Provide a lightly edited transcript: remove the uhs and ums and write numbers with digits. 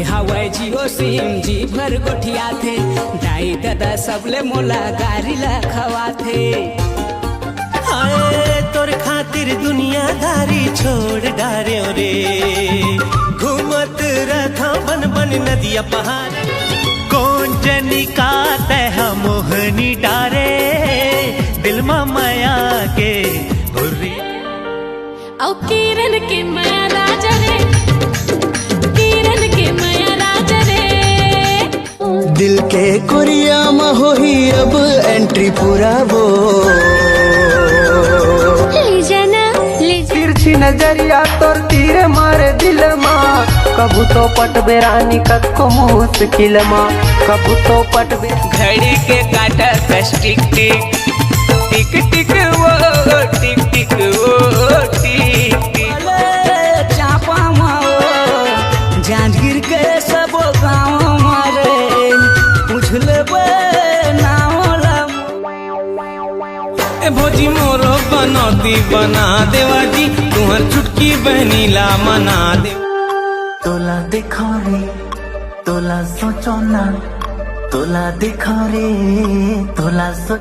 हवाई जियो सिम जी भर गोठिया थे दाई दादा सबले मोला गारी ला खवा थे। हाय तोर खातिर दुनियादारी छोड़ डारे रे, घूमत रथा बन बन नदिया पहाड़। कौन जनी का तह मोहनी डारे, दिल में माया के भुर्री। औ किरण के माया राजा रे, किरण के माया राजा रे। दिल के कोरिया में हो ही अब एंट्री पूरा वो। ले जाना ले जा। तिरछी नजरिया तोर तीर मारे दिल माँ, कबू तो पटबे रानी कक्को मुश्किल माँ, कबू तो पटबे। घड़ी के काटा कस टिक टिक टिक टिक वो टिक टिक वो टिक टिक। चापा माओ जांजगीर के सब गाँव मारे पूछले भोजी मोरो बनौती बना देवा जी, तुहर चुटकी बहनी ला मना दे। तोला देखो रे तोला सोचो ना, तोला देखो रे तोला सोचो।